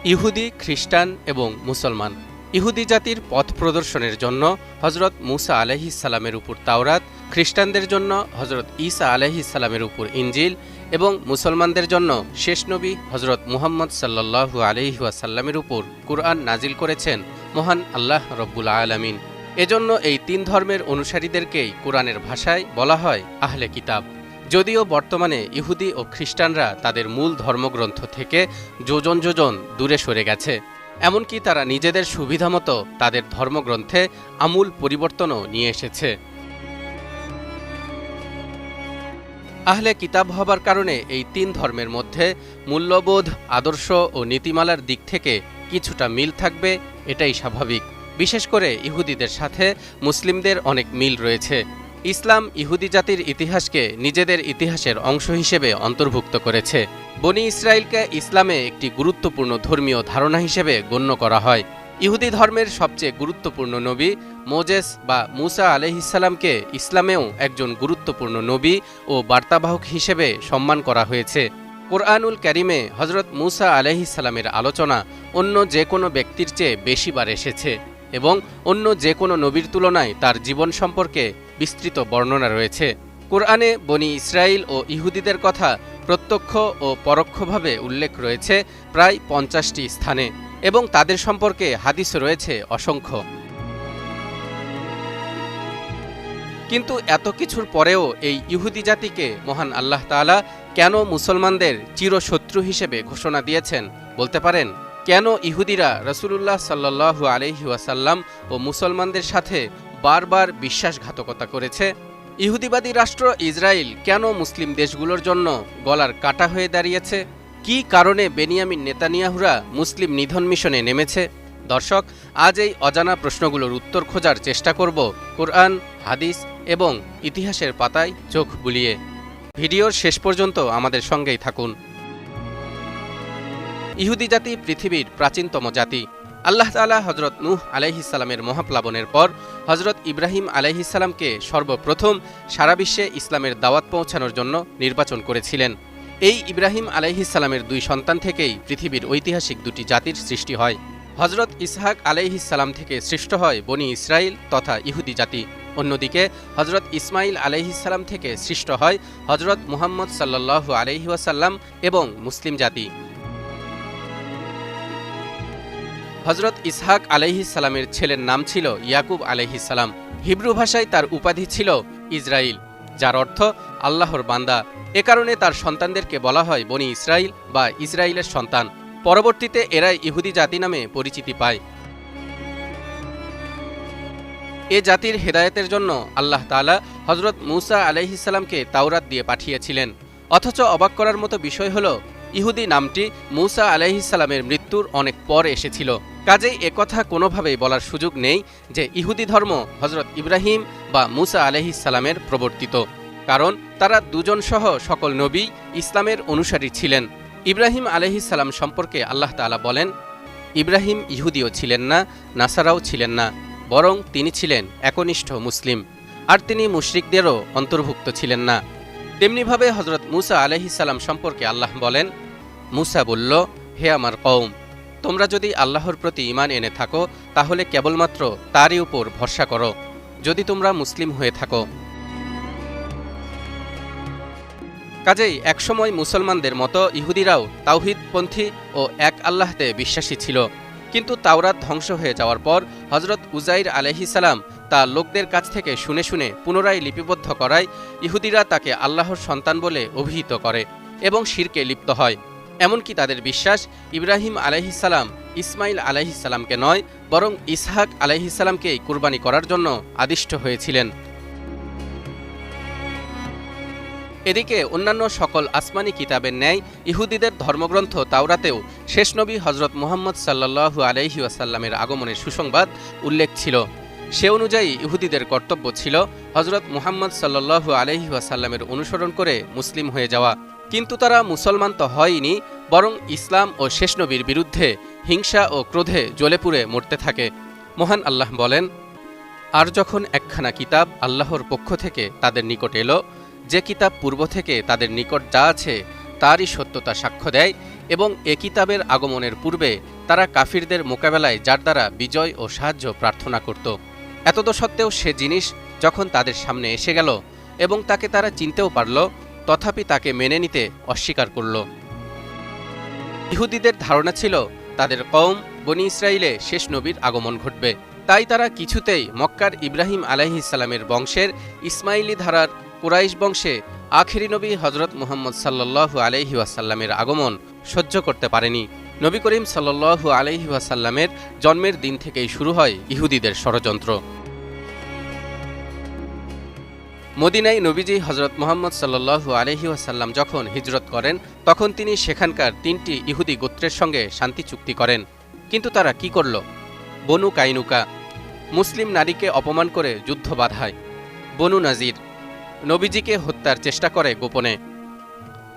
ইহুদি, খ্রিস্টান এবং মুসলমান। ইহুদি জাতির পথ প্রদর্শনের জন্য হজরত মুসা আলাইহিসসালামের উপর তাওরাত, খ্রিস্টানদের জন্য হজরত ঈসা আলাইহিসসালামের উপর ইনজিল এবং মুসলমানদের জন্য শেষ নবী হজরত মুহাম্মদ সাল্লাল্লাহু আলাইহি ওয়াসাল্লামের উপর কুরআন নাজিল করেছেন মহান আল্লাহ রব্বুল আলামিন। এজন্য এই তিন ধর্মের অনুসারীদেরকেই কুরআনের ভাষায় বলা হয় আহলে কিতাব। যদিও বর্তমানে ইহুদি ও খ্রিস্টানরা তাদের মূল ধর্মগ্রন্থ থেকে যোজন যোজন দূরে সরে গেছে, এমনকি তারা নিজেদের সুবিধামতো তাদের ধর্মগ্রন্থে আমূল পরিবর্তনও নিয়ে এসেছে। আহলে কিতাব হবার কারণে এই তিন ধর্মের মধ্যে মূল্যবোধ, আদর্শ ও নীতিমালার দিক থেকে কিছুটা মিল থাকবে, এটাই স্বাভাবিক। বিশেষ করে ইহুদিদের সাথে মুসলিমদের অনেক মিল রয়েছে। ইসলাম ইহুদি জাতির ইতিহাসকে নিজেদের ইতিহাসের অংশ হিসেবে অন্তর্ভুক্ত করেছে। বনি ইসরায়েলকে ইসলামে একটি গুরুত্বপূর্ণ ধর্মীয় ধারণা হিসেবে গণ্য করা হয়। ইহুদি ধর্মের সবচেয়ে গুরুত্বপূর্ণ নবী মোজেস বা মুসা আলাইহিসসালামকে ইসলামেও একজন গুরুত্বপূর্ণ নবী ও বার্তাবাহক হিসেবে সম্মান করা হয়েছে। কোরআনুল কারিমে হজরত মুসা আলাইহিসসালামের আলোচনা অন্য যে কোনো ব্যক্তির চেয়ে বেশিবার এসেছে এবং অন্য যে কোনো নবীর তুলনায় তার জীবন সম্পর্কে বিস্তৃত বর্ণনা রয়েছে। কোরআনে বনি ইসরায়েল ও ইহুদিদের কথা প্রত্যক্ষ ও পরোক্ষভাবে উল্লেখ রয়েছে প্রায় ৫০টি স্থানে এবং তাদের সম্পর্কে হাদিস রয়েছে অসংখ্য। কিন্তু এত কিছুর পরেও এই ইহুদি জাতিকে মহান আল্লাহ তাআলা কেন মুসলমানদের চিরশত্রু হিসেবে ঘোষণা দিয়েছেন বলতে পারেন? কেন ইহুদিরা রাসূলুল্লাহ সাল্লাল্লাহু আলাইহি ওয়াসাল্লাম ও মুসলমানদের সাথে বারবার বিশ্বাসঘাতকতা করেছে? ইহুদিবাদী রাষ্ট্র ইসরায়েল কেন মুসলিম দেশগুলোর জন্য গলার কাটা হয়ে দাঁড়িয়েছে? কী কারণে বেনিয়ামিন নেতানিয়াহুরা মুসলিম নিধন মিশনে নেমেছে? দর্শক, আজ এই অজানা প্রশ্নগুলোর উত্তর খোঁজার চেষ্টা করব কোরআন, হাদিস এবং ইতিহাসের পাতায় চোখ বুলিয়ে। ভিডিওর শেষ পর্যন্ত আমাদের সঙ্গেই থাকুন। ইহুদি জাতি পৃথিবীর প্রাচীনতম জাতি। আল্লাহ তাআলা হজরত নূহ আলাইহিসসালামের মহাপ্লাবনের পর হজরত ইব্রাহিম আলাইহিসসালামকে সর্বপ্রথম সারা বিশ্বে ইসলামের দাওয়াত পৌঁছানোর জন্য নির্বাচন করেছিলেন। এই ইব্রাহিম আলাইহিসসালামের দুই সন্তান থেকেই পৃথিবীর ঐতিহাসিক দুটি জাতির সৃষ্টি হয়। হজরত ইসহাক আলাইহিসসালাম থেকে সৃষ্ট হয় বনি ইসরায়েল তথা ইহুদি জাতি। অন্যদিকে হজরত ইসমাইল আলাইহিসসালাম থেকে সৃষ্ট হয় হজরত মুহাম্মদ সাল্লাল্লাহু আলাইহি ওয়াসাল্লাম এবং মুসলিম জাতি। হজরত ইসহাক আলাইহিসসালামের ছেলের নাম ছিল ইয়াকুব আলাইহিসসালাম। হিব্রু ভাষায় তার উপাধি ছিল ইসরাইল, যার অর্থ আল্লাহর বান্দা। এ কারণে তার সন্তানদেরকে বলা হয় বনি ইসরাইল বা ইসরায়েলের সন্তান। পরবর্তীতে এরাই ইহুদি জাতি নামে পরিচিতি পায়। এ জাতির হেদায়েতের জন্য আল্লাহ তাআলা হজরত মুসা আলাইহিসসালামকে তাওরাত দিয়ে পাঠিয়েছিলেন। অথচ অবাক করার মতো বিষয় হল, ইহুদি নামটি মুসা আলাইহিসসালামের মৃত্যুর অনেক পর এসেছিল। কাজেই একথা কোনোভাবেই বলার সুযোগ নেই যে ইহুদি ধর্ম হজরত ইব্রাহিম বা মুসা আলাইহিসসালামের প্রবর্তিত, কারণ তারা দুজন সহ সকল নবী ইসলামের অনুসারী ছিলেন। ইব্রাহিম আলাইহিসসালাম সম্পর্কে আল্লাহ তাআলা বলেন, ইব্রাহিম ইহুদিও ছিলেন না, নাসারাও ছিলেন না, বরং তিনি ছিলেন একনিষ্ঠ মুসলিম, আর তিনি মুশরিকদেরও অন্তর্ভুক্ত ছিলেন না। তেমনিভাবে হজরত মুসা আলাইহিসসালাম সম্পর্কে আল্লাহ বলেন, মুসা বলল, হে আমার কওম, তোমরা যদি আল্লাহর প্রতি ঈমান এনে থাকো তাহলে কেবলমাত্র তারই উপর ভরসা করো, যদি তোমরা মুসলিম হয়ে থাকো। কাজেই একসময় মুসলমানদের মতো ইহুদিরাও তাওহীদপন্থী ও এক আল্লাহতে বিশ্বাসী ছিল। কিন্তু তাওরাত ধ্বংস হয়ে যাওয়ার পর হজরত উজাইর আলাইহিসসালাম তা লোকদের কাছ থেকে শুনে শুনে পুনরায় লিপিবদ্ধ করায় ইহুদিরা তাকে আল্লাহর সন্তান বলে অভিহিত করে এবং শিরকে লিপ্ত হয়। এমনকি তাদের বিশ্বাস ইব্রাহিম আলাইহিসসালাম ইসমাইল আলাইহিসসালামকে নয়, বরং ইসহাক আলাইহিসসালামকেই কুরবানি করার জন্য আদিষ্ট হয়েছিলেন। এদিকে অন্যান্য সকল আসমানি কিতাবের ন্যায় ইহুদিদের ধর্মগ্রন্থ তাওরাতেও শেষ নবী হজরত মুহাম্মদ সাল্লাল্লাহু আলাইহি ওয়াসাল্লামের আগমনের সুসংবাদ উল্লেখ ছিল। সে অনুযায়ী ইহুদিদের কর্তব্য ছিল হজরত মুহাম্মদ সাল্লাল্লাহু আলাইহি ওয়াসাল্লামের অনুসরণ করে মুসলিম হয়ে যাওয়া। কিন্তু তারা মুসলমান তো হয়নি, বরং ইসলাম ও শেষ নবীর বিরুদ্ধে হিংসা ও ক্রোধে জ্বলে পুড়ে মরতে থাকে। মহান আল্লাহ বলেন, আর যখন একখানা কিতাব আল্লাহর পক্ষ থেকে তাদের নিকট এলো, যে কিতাব পূর্ব থেকে তাদের নিকট যা আছে তারই সত্যতা সাক্ষ্য দেয়, এবং এ কিতাবের আগমনের পূর্বে তারা কাফিরদের মোকাবেলায় যার দ্বারা বিজয় ও সাহায্য প্রার্থনা করত। এতদসত্ত্বেও সে জিনিস যখন তাদের সামনে এসে গেল এবং তাকে তারা চিনতেও পারল, তথাপি তাকে মেনে নিতে অস্বীকার করল। ইহুদিদের ধারণা ছিল তাদের কওম বনি ইসরাইলে শেষ নবীর আগমন ঘটবে, তাই তারা কিছুতেই মক্কার ইব্রাহিম আলাইহিসসালামের বংশের ইসমাইলি ধারার কুরাইশ বংশে আখিরি নবী হজরত মুহাম্মদ সাল্লাল্লাহু আলাইহি ওয়াসাল্লামের আগমন সহ্য করতে পারেনি। নবী করিম সাল্লাল্লাহু আলাইহি ওয়াসাল্লামের জন্মের দিন থেকেই শুরু হয় ইহুদিদের ষড়যন্ত্র। মদিনায় নবীজি হজরত মুহাম্মদ সাল্লাল্লাহু আলাইহি ওয়াসাল্লাম যখন হিজরত করেন, তখন তিনি সেখানকার 3টি ইহুদি গোত্রের সঙ্গে শান্তি চুক্তি করেন। কিন্তু তারা কি করল? বনু কাইনুকা মুসলিম নারীকে অপমান করে যুদ্ধ বাধায়। বনু নাজির নবীজিকে হত্যার চেষ্টা করে গোপনে।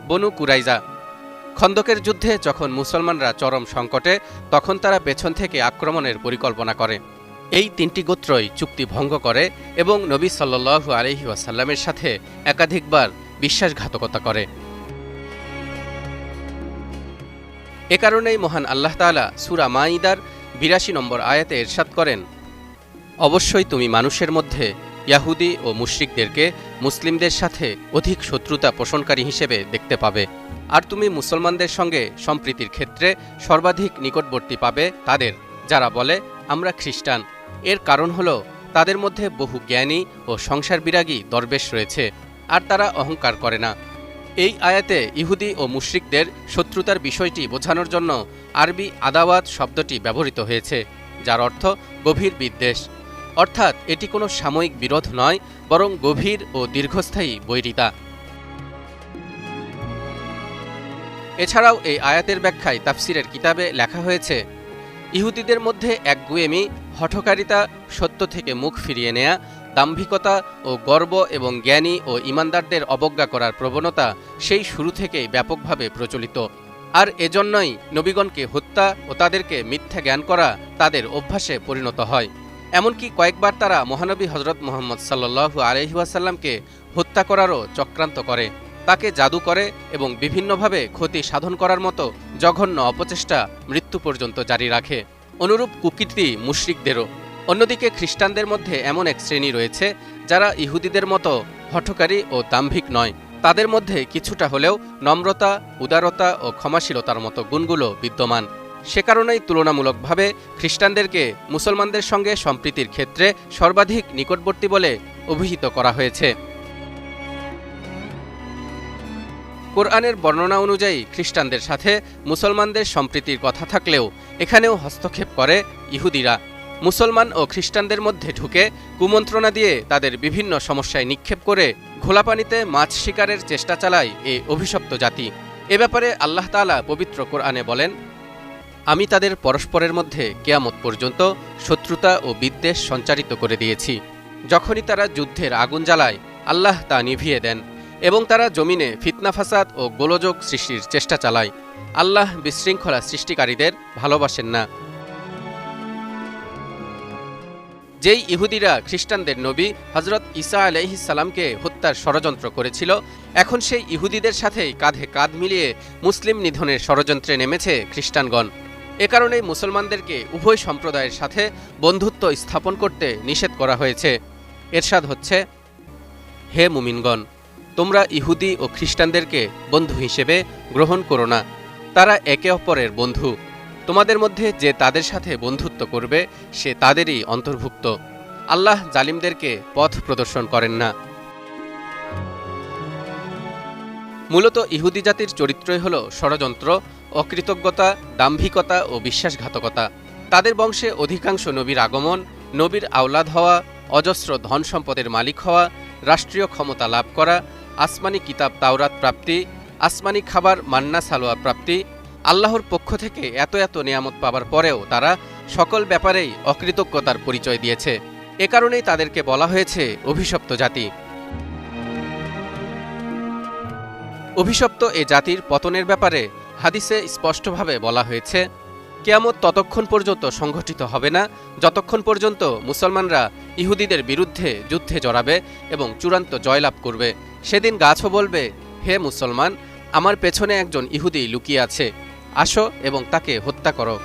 বনু কুরাইজা খন্দকের যুদ্ধে যখন মুসলমানরা চরম সংকটে, তখন তারা পেছন থেকে আক্রমণের পরিকল্পনা করে। এই 3টি গোত্রই চুক্তি ভঙ্গ করে এবং নবী সাল্লাল্লাহু আলাইহি ওয়াসাল্লামের সাথে একাধিকবার বিশ্বাসঘাতকতা করে। এ কারণেই মহান আল্লাহ তাআলা সূরা মাঈদার ৮২ নম্বর আয়াতে ইরশাদ করেন, অবশ্যই তুমি মানুষের মধ্যে ইয়াহুদি ও মুশরিকদেরকে মুসলিমদের সাথে অধিক শত্রুতা পোষণকারী হিসেবে দেখতে পাবে, আর তুমি মুসলমানদের সঙ্গে সম্প্রীতির ক্ষেত্রে সর্বাধিক নিকটবর্তী পাবে তাদের যারা বলে আমরা খ্রিস্টান। এর কারণ হল তাদের মধ্যে বহু জ্ঞানী ও সংসার বিরাগী দরবেশ রয়েছে, আর তারা অহংকার করে না। এই আয়াতে ইহুদি ও মুশরিকদের শত্রুতার বিষয়টি বোঝানোর জন্য আরবি আদাওয়াত শব্দটি ব্যবহৃত হয়েছে, যার অর্থ গভীর বিদ্বেষ। অর্থাৎ এটি কোনো সাময়িক বিরোধ নয়, বরং গভীর ও দীর্ঘস্থায়ী বৈরিতা। এছাড়াও এই আয়াতের ব্যাখ্যায় তাফসিরের কিতাবে লেখা হয়েছে, ইহুদিদের মধ্যে একগুঁয়েমি, হঠকারিতা, সত্য থেকে মুখ ফিরিয়ে নেয়া, দাম্ভিকতা ও গর্ব এবং জ্ঞানী ও ঈমানদারদের অবজ্ঞা করার প্রবণতা সেই শুরু থেকেই ব্যাপকভাবে প্রচলিত। আর এজন্যই নবীগণকে হত্যা ও তাদেরকে মিথ্যা জ্ঞান করা তাদের অভ্যাসে পরিণত হয়। এমনকি কয়েকবার তারা মহানবী হজরত মুহাম্মদ সাল্লাল্লাহু আলাইহি ওয়াসাল্লামকে হত্যা করারও চক্রান্ত করে, তাকে জাদু করে এবং বিভিন্নভাবে ক্ষতি সাধন করার মতো জঘন্য অপচেষ্টা মৃত্যু পর্যন্ত জারি রাখে। অনুরূপ কুকীর্তি মুশরিকদেরও। অন্যদিকে খ্রিস্টানদের মধ্যে এমন এক শ্রেণী রয়েছে যারা ইহুদিদের মতো হঠকারী ও দাম্ভিক নয়। তাদের মধ্যে কিছুটা হলেও নম্রতা, উদারতা ও ক্ষমাশীলতার মতো গুণগুলো বিদ্যমান। সে কারণেই তুলনামূলকভাবে খ্রিস্টানদেরকে মুসলমানদের সঙ্গে সম্প্রীতির ক্ষেত্রে সর্বাধিক নিকটবর্তী বলে অভিহিত করা হয়েছে। কোরআনের বর্ণনা অনুযায়ী খ্রিস্টানদের সাথে মুসলমানদের সম্প্রীতির কথা থাকলেও এখানেও হস্তক্ষেপ করে ইহুদিরা। মুসলমান ও খ্রিস্টানদের মধ্যে ঢুকে কুমন্ত্রণা দিয়ে তাদের বিভিন্ন সমস্যায় নিক্ষেপ করে ঘোলাপানিতে মাছ শিকারের চেষ্টা চালায় এই অভিশপ্ত জাতি। এ ব্যাপারে আল্লাহ তাআলা পবিত্র কোরআনে বলেন, আমি তাদের পরস্পরের মধ্যে কিয়ামত পর্যন্ত শত্রুতা ও বিদ্বেষ সঞ্চারিত করে দিয়েছি। যখনই তারা যুদ্ধের আগুন জ্বালায়, আল্লাহ তা নিভিয়ে দেন এবং তারা জমিনে ফিতনা ফাসাদ ও গোলযোগ সৃষ্টির চেষ্টা চালায়। আল্লাহ বিশৃঙ্খলা সৃষ্টিকারীদের ভালোবাসেন না। যেই ইহুদিরা খ্রিস্টানদের নবী হজরত ঈসা আলাইহিস সালামকে হত্যার ষড়যন্ত্র করেছিল, এখন সেই ইহুদিদের সাথেই কাঁধে কাঁধ মিলিয়ে মুসলিম নিধনের ষড়যন্ত্রে নেমেছে খ্রিস্টানগণ। এ কারণেই মুসলমানদেরকে উভয় সম্প্রদায়ের সাথে বন্ধুত্ব স্থাপন করতে নিষেধ করা হয়েছে। এরশাদ হচ্ছে, হে মুমিনগণ, তোমরা ইহুদি ও খ্রিস্টানদেরকে বন্ধু হিসেবে গ্রহণ করো না, তারা একে অপরের বন্ধু। তোমাদের মধ্যে যে তাদের সাথে বন্ধুত্ব করবে সে তাদেরই অন্তর্ভুক্ত। আল্লাহ জালিমদেরকে পথ প্রদর্শন করেন না। মূলত ইহুদি জাতির চরিত্রই হল ষড়যন্ত্র, অকৃতজ্ঞতা, দাম্ভিকতা ও বিশ্বাসঘাতকতা। তাদের বংশে অধিকাংশ নবীর আগমন, নবীর আওলাদ হওয়া, অজস্র ধন সম্পদের মালিক হওয়া, রাষ্ট্রীয় ক্ষমতা লাভ করা, আসমানি কিতাব তাওরাত প্রাপ্তি, আসমানি খাবার মান্না সালোয়া প্রাপ্তি, আল্লাহর পক্ষ থেকে এত এত নিয়ামত পাবার পরেও তারা সকল ব্যাপারেই অকৃতজ্ঞতার পরিচয় দিয়েছে। এ কারণেই তাদেরকে বলা হয়েছে অভিশপ্ত জাতি। অভিশপ্ত এ জাতির পতনের ব্যাপারে হাদিসে স্পষ্টভাবে বলা হয়েছে, কিয়ামত ততক্ষণ পর্যন্ত সংঘটিত হবে না যতক্ষণ পর্যন্ত মুসলমানরা ইহুদিদের বিরুদ্ধে যুদ্ধে জড়াবে এবং চূড়ান্ত জয়লাভ করবে। সেদিন গাছও বলবে, হে মুসলমান, আমার পেছনে একজন ইহুদি লুকিয়ে আছে। আসো এবং তাকে হত্যা করো।